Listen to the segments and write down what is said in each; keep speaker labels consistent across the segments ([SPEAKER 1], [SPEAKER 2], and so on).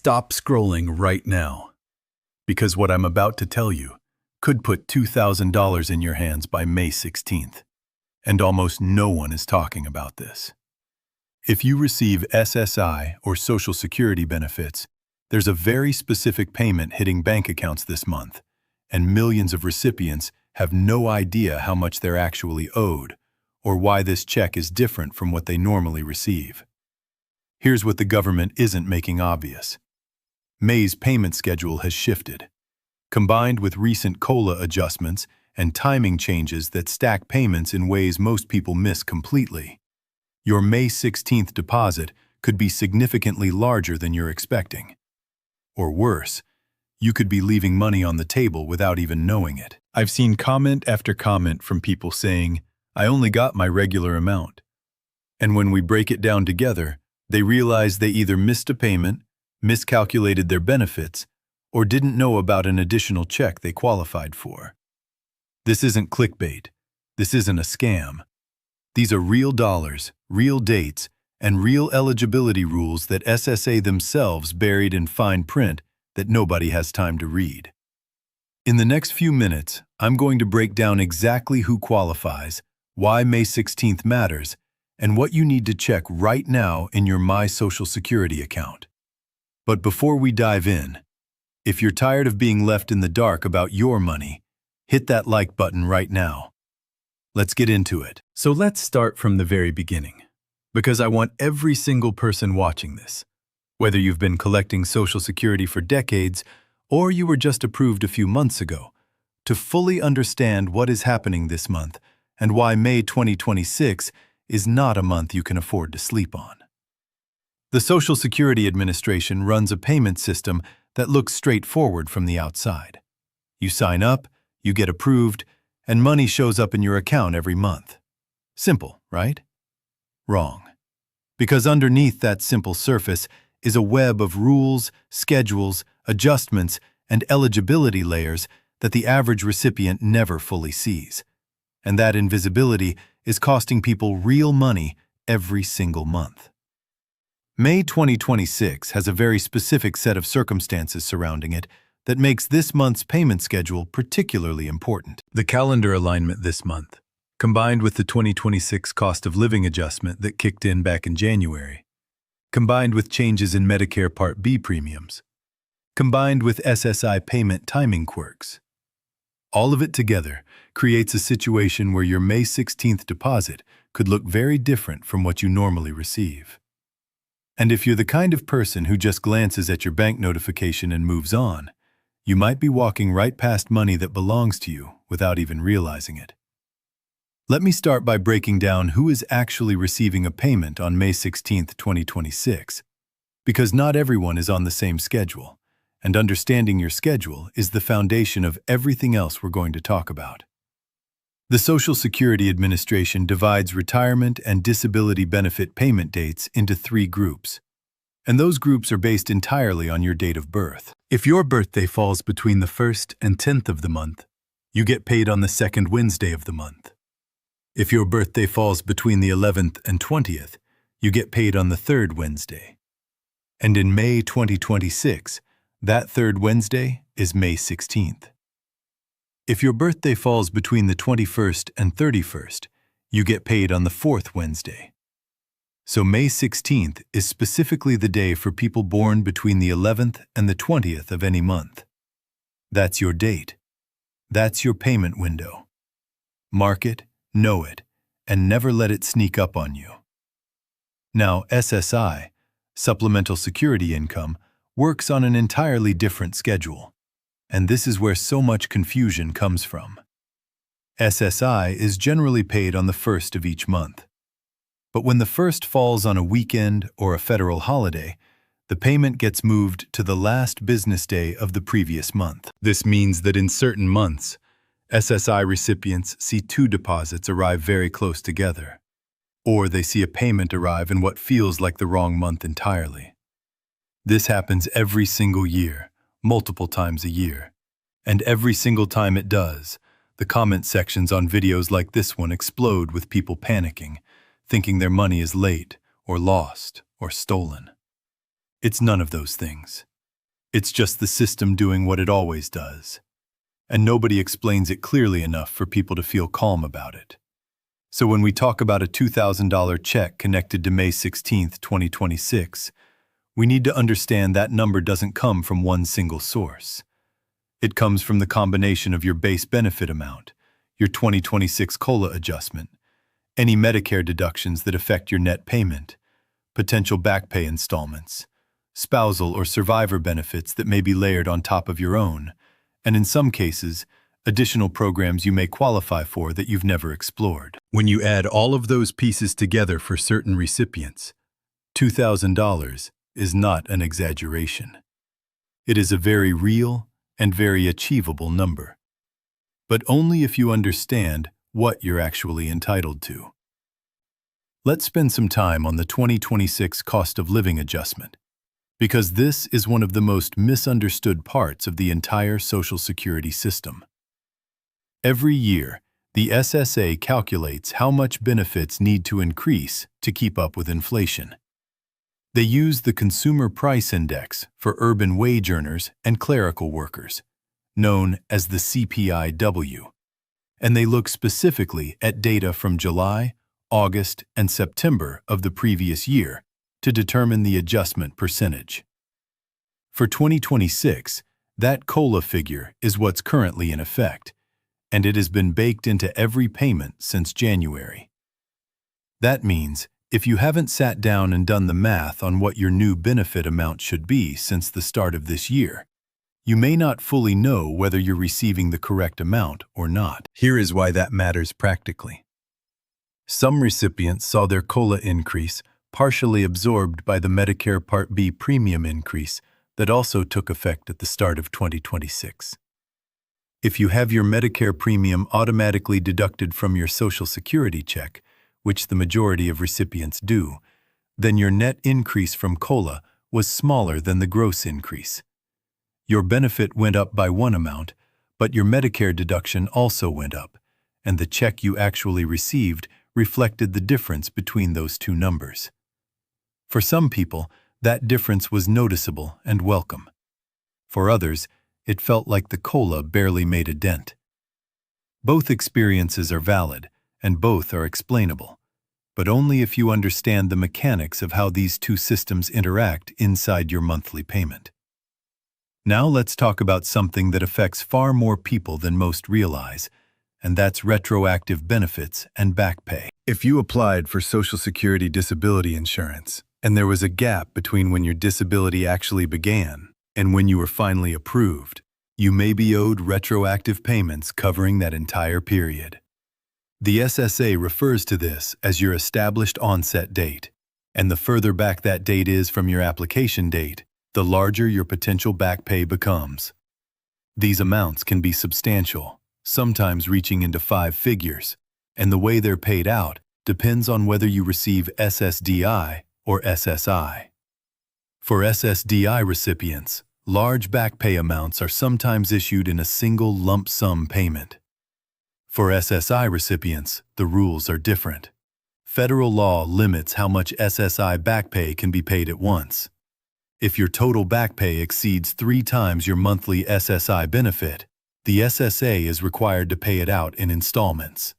[SPEAKER 1] stop scrolling right now, because what I'm about to tell you could put $2,000 in your hands by May 16th, and almost no one is talking about this. If you receive SSI or Social Security benefits, there's a very specific payment hitting bank accounts this month, and millions of recipients have no idea how much they're actually owed or why this check is different from what they normally receive. Here's what the government isn't making obvious. May's payment schedule has shifted. Combined with recent COLA adjustments and timing changes that stack payments in ways most people miss completely, your May 16th deposit could be significantly larger than you're expecting. Or worse, you could be leaving money on the table without even knowing it. I've seen comment after comment from people saying, "I only got my regular amount." And when we break it down together, they realize they either missed a payment, miscalculated their benefits, or didn't know about an additional check they qualified for. This isn't clickbait. This isn't a scam. These are real dollars, real dates, and real eligibility rules that SSA themselves buried in fine print that nobody has time to read. In the next few minutes, I'm going to break down exactly who qualifies, why May 16th matters, and what you need to check right now in your My Social Security account. But before we dive in, if you're tired of being left in the dark about your money, hit that like button right now. Let's get into it. So let's start from the very beginning, because I want every single person watching this, whether you've been collecting Social Security for decades or you were just approved a few months ago, to fully understand what is happening this month and why May 2026 is not a month you can afford to sleep on. The Social Security Administration runs a payment system that looks straightforward from the outside. You sign up, you get approved, and money shows up in your account every month. Simple, right? Wrong. Because underneath that simple surface is a web of rules, schedules, adjustments, and eligibility layers that the average recipient never fully sees. And that invisibility is costing people real money every single month. May 2026 has a very specific set of circumstances surrounding it that makes this month's payment schedule particularly important. The calendar alignment this month, combined with the 2026 cost of living adjustment that kicked in back in January, combined with changes in Medicare Part B premiums, combined with SSI payment timing quirks. All of it together creates a situation where your May 16th deposit could look very different from what you normally receive. And if you're the kind of person who just glances at your bank notification and moves on, you might be walking right past money that belongs to you without even realizing it. Let me start by breaking down who is actually receiving a payment on May 16, 2026, because not everyone is on the same schedule, and understanding your schedule is the foundation of everything else we're going to talk about. The Social Security Administration divides retirement and disability benefit payment dates into 3 groups, and those groups are based entirely on your date of birth. If your birthday falls between the 1st and 10th of the month, you get paid on the 2nd Wednesday of the month. If your birthday falls between the 11th and 20th, you get paid on the 3rd Wednesday. And in May 2026, that 3rd Wednesday is May 16th. If your birthday falls between the 21st and 31st, you get paid on the 4th Wednesday. So May 16th is specifically the day for people born between the 11th and the 20th of any month. That's your date. That's your payment window. Mark it, know it, and never let it sneak up on you. Now, SSI, Supplemental Security Income, works on an entirely different schedule, and this is where so much confusion comes from. SSI is generally paid on the 1st of each month. But when the 1st falls on a weekend or a federal holiday, the payment gets moved to the last business day of the previous month. This means that in certain months, SSI recipients see 2 deposits arrive very close together, or they see a payment arrive in what feels like the wrong month entirely. This happens every single year, multiple times a year, and every single time it does, the comment sections on videos like this one explode with people panicking, thinking their money is late or lost or stolen. It's none of those things. It's just the system doing what it always does. And nobody explains it clearly enough for people to feel calm about it. So when we talk about a $2,000 check connected to May 16, 2026, we need to understand that number doesn't come from one single source. It comes from the combination of your base benefit amount, your 2026 COLA adjustment, any Medicare deductions that affect your net payment, potential back pay installments, spousal or survivor benefits that may be layered on top of your own, and in some cases, additional programs you may qualify for that you've never explored. When you add all of those pieces together for certain recipients, $2,000 is not an exaggeration. It is a very real and very achievable number, but only if you understand what you're actually entitled to. Let's spend some time on the 2026 cost of living adjustment, because this is one of the most misunderstood parts of the entire Social Security system. Every year, the SSA calculates how much benefits need to increase to keep up with inflation. They use the Consumer Price Index for urban wage earners and clerical workers, known as the CPIW, and they look specifically at data from July, August, and September of the previous year to determine the adjustment percentage. For 2026, that COLA figure is what's currently in effect, and it has been baked into every payment since January. That means if you haven't sat down and done the math on what your new benefit amount should be since the start of this year, you may not fully know whether you're receiving the correct amount or not. Here is why that matters practically. Some recipients saw their COLA increase partially absorbed by the Medicare Part B premium increase that also took effect at the start of 2026. If you have your Medicare premium automatically deducted from your Social Security check, which the majority of recipients do, then your net increase from COLA was smaller than the gross increase. Your benefit went up by one amount, but your Medicare deduction also went up, and the check you actually received reflected the difference between those two numbers. For some people, that difference was noticeable and welcome. For others, it felt like the COLA barely made a dent. Both experiences are valid, and both are explainable, but only if you understand the mechanics of how these two systems interact inside your monthly payment. Now let's talk about something that affects far more people than most realize, and that's retroactive benefits and back pay. If you applied for Social Security disability insurance, and there was a gap between when your disability actually began and when you were finally approved, you may be owed retroactive payments covering that entire period. The SSA refers to this as your established onset date, and the further back that date is from your application date, the larger your potential back pay becomes. These amounts can be substantial, sometimes reaching into 5 figures, and the way they're paid out depends on whether you receive SSDI or SSI. For SSDI recipients, large back pay amounts are sometimes issued in a single lump sum payment. For SSI recipients, the rules are different. Federal law limits how much SSI back pay can be paid at once. If your total back pay exceeds 3 times your monthly SSI benefit, the SSA is required to pay it out in installments.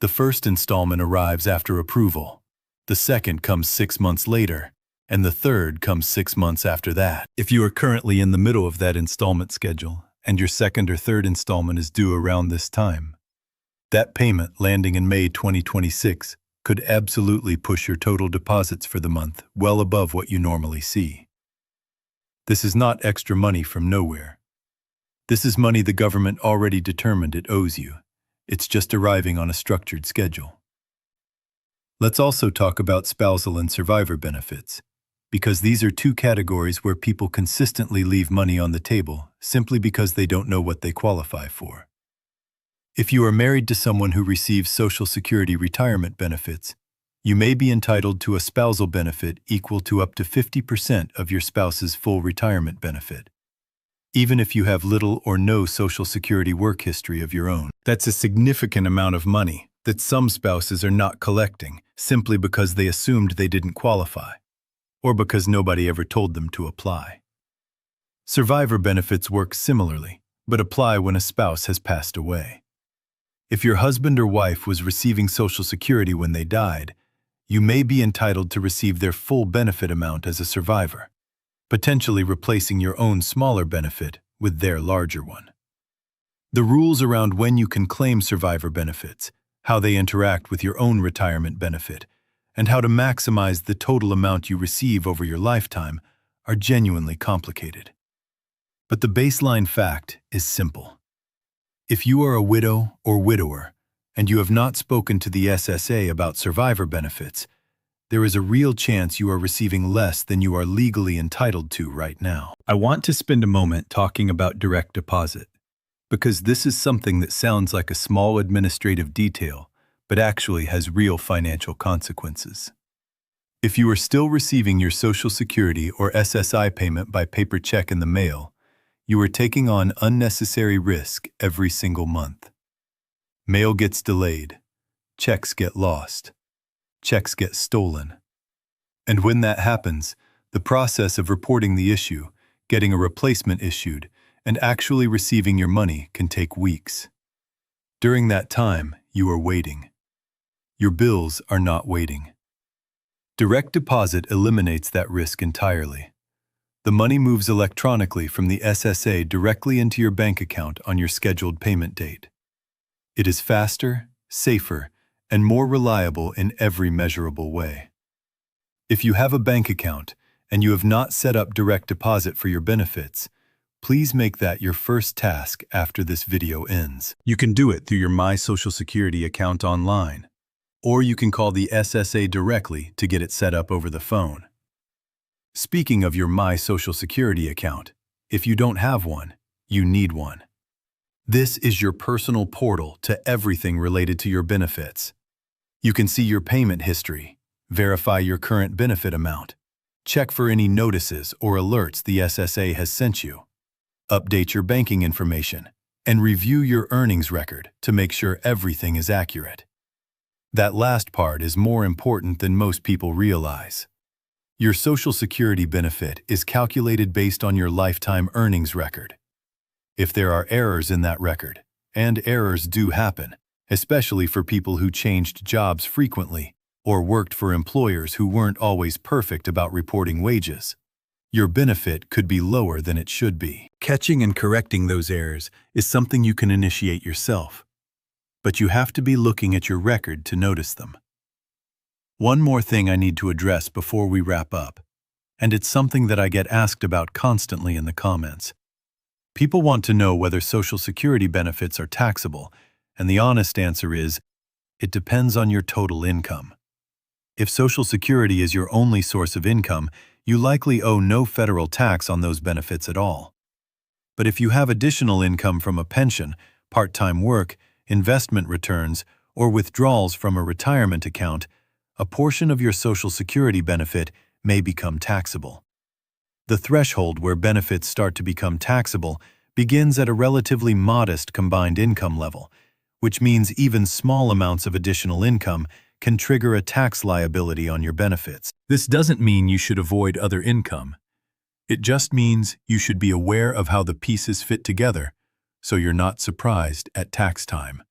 [SPEAKER 1] The first installment arrives after approval, the second comes 6 months later, and the third comes 6 months after that. If you are currently in the middle of that installment schedule, and your second or third installment is due around this time, that payment landing in May 2026 could absolutely push your total deposits for the month well above what you normally see. This is not extra money from nowhere. This is money the government already determined it owes you. It's just arriving on a structured schedule. Let's also talk about spousal and survivor benefits, because these are two categories where people consistently leave money on the table simply because they don't know what they qualify for. If you are married to someone who receives Social Security retirement benefits, you may be entitled to a spousal benefit equal to up to 50% of your spouse's full retirement benefit, even if you have little or no Social Security work history of your own. That's a significant amount of money that some spouses are not collecting simply because they assumed they didn't qualify, or because nobody ever told them to apply. Survivor benefits work similarly, but apply when a spouse has passed away. If your husband or wife was receiving Social Security when they died, you may be entitled to receive their full benefit amount as a survivor, potentially replacing your own smaller benefit with their larger one. The rules around when you can claim survivor benefits, how they interact with your own retirement benefit, and how to maximize the total amount you receive over your lifetime are genuinely complicated. But the baseline fact is simple. If you are a widow or widower, and you have not spoken to the SSA about survivor benefits, there is a real chance you are receiving less than you are legally entitled to right now. I want to spend a moment talking about direct deposit, because this is something that sounds like a small administrative detail, but actually has real financial consequences. If you are still receiving your Social Security or SSI payment by paper check in the mail, you are taking on unnecessary risk every single month. Mail gets delayed, checks get lost, checks get stolen. And when that happens, the process of reporting the issue, getting a replacement issued, and actually receiving your money can take weeks. During that time, you are waiting. Your bills are not waiting. Direct deposit eliminates that risk entirely. The money moves electronically from the SSA directly into your bank account on your scheduled payment date. It is faster, safer, and more reliable in every measurable way. If you have a bank account and you have not set up direct deposit for your benefits, please make that your first task after this video ends. You can do it through your My Social Security account online, or you can call the SSA directly to get it set up over the phone. Speaking of your My Social Security account, if you don't have one, you need one. This is your personal portal to everything related to your benefits. You can see your payment history, verify your current benefit amount, check for any notices or alerts the SSA has sent you, update your banking information, and review your earnings record to make sure everything is accurate. That last part is more important than most people realize. Your Social Security benefit is calculated based on your lifetime earnings record. If there are errors in that record, and errors do happen, especially for people who changed jobs frequently or worked for employers who weren't always perfect about reporting wages, your benefit could be lower than it should be. Catching and correcting those errors is something you can initiate yourself, but you have to be looking at your record to notice them. One more thing I need to address before we wrap up, and it's something that I get asked about constantly in the comments. People want to know whether Social Security benefits are taxable, and the honest answer is, it depends on your total income. If Social Security is your only source of income, you likely owe no federal tax on those benefits at all. But if you have additional income from a pension, part-time work, investment returns, or withdrawals from a retirement account, a portion of your Social Security benefit may become taxable. The threshold where benefits start to become taxable begins at a relatively modest combined income level, which means even small amounts of additional income can trigger a tax liability on your benefits. This doesn't mean you should avoid other income. It just means you should be aware of how the pieces fit together, so you're not surprised at tax time.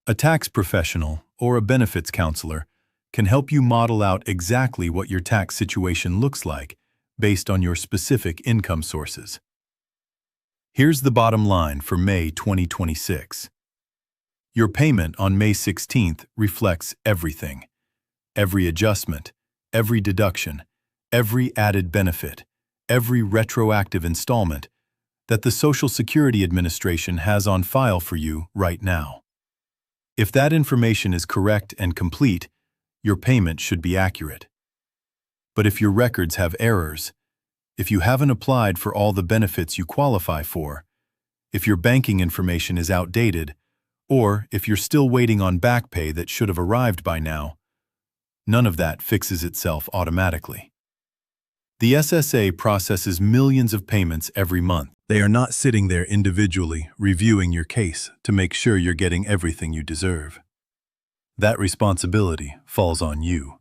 [SPEAKER 1] A tax professional or a benefits counselor can help you model out exactly what your tax situation looks like based on your specific income sources. Here's the bottom line for May 2026. Your payment on May 16th reflects everything. Every adjustment, every deduction, every added benefit, every retroactive installment that the Social Security Administration has on file for you right now. If that information is correct and complete, your payment should be accurate. But if your records have errors, if you haven't applied for all the benefits you qualify for, if your banking information is outdated, or if you're still waiting on back pay that should have arrived by now, none of that fixes itself automatically. The SSA processes millions of payments every month. They are not sitting there individually reviewing your case to make sure you're getting everything you deserve. That responsibility falls on you.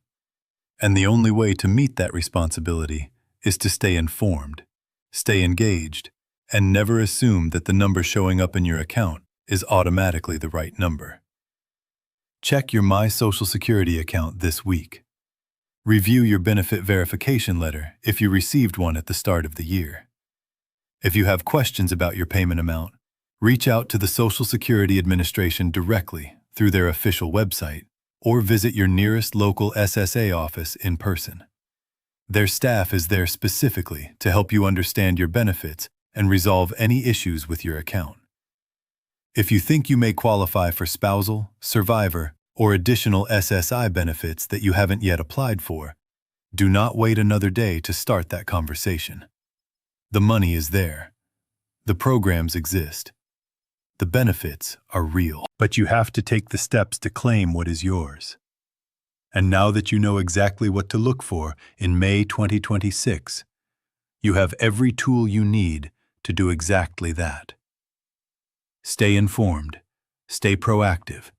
[SPEAKER 1] And the only way to meet that responsibility is to stay informed, Stay engaged, and never assume that the number showing up in your account is automatically the right number. Check your My Social Security account this week. Review your benefit verification letter if you received one at the start of the year. If you have questions about your payment amount, reach out to the Social Security Administration directly through their official website or visit your nearest local SSA office in person. Their staff is there specifically to help you understand your benefits and resolve any issues with your account. If you think you may qualify for spousal, survivor, or additional SSI benefits that you haven't yet applied for, do not wait another day to start that conversation. The money is there. The programs exist. The benefits are real. But you have to take the steps to claim what is yours. And now that you know exactly what to look for in May 2026, you have every tool you need to do exactly that. Stay informed, stay proactive,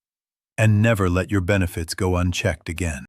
[SPEAKER 1] and never let your benefits go unchecked again.